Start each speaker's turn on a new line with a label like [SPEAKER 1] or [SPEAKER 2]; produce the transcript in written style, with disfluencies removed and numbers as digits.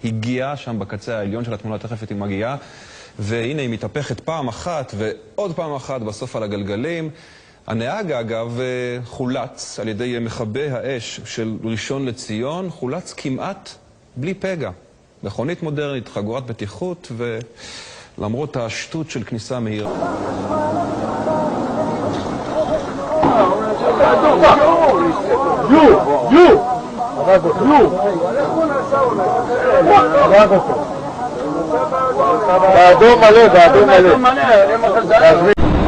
[SPEAKER 1] הגיעה שם בקצה העליון של התמונה, תכף היא מגיעה, והנה היא מתהפכת פעם אחת ועוד פעם אחת בסוף על הגלגלים. הנהג אגב חולץ על ידי מכבי האש של ראשון לציון, חולץ כמעט בלי פגע. מכונית מודרנית, חגורת בטיחות, ולמרות השטות של כניסה מהירה.
[SPEAKER 2] באדום מלא, באדום מלא.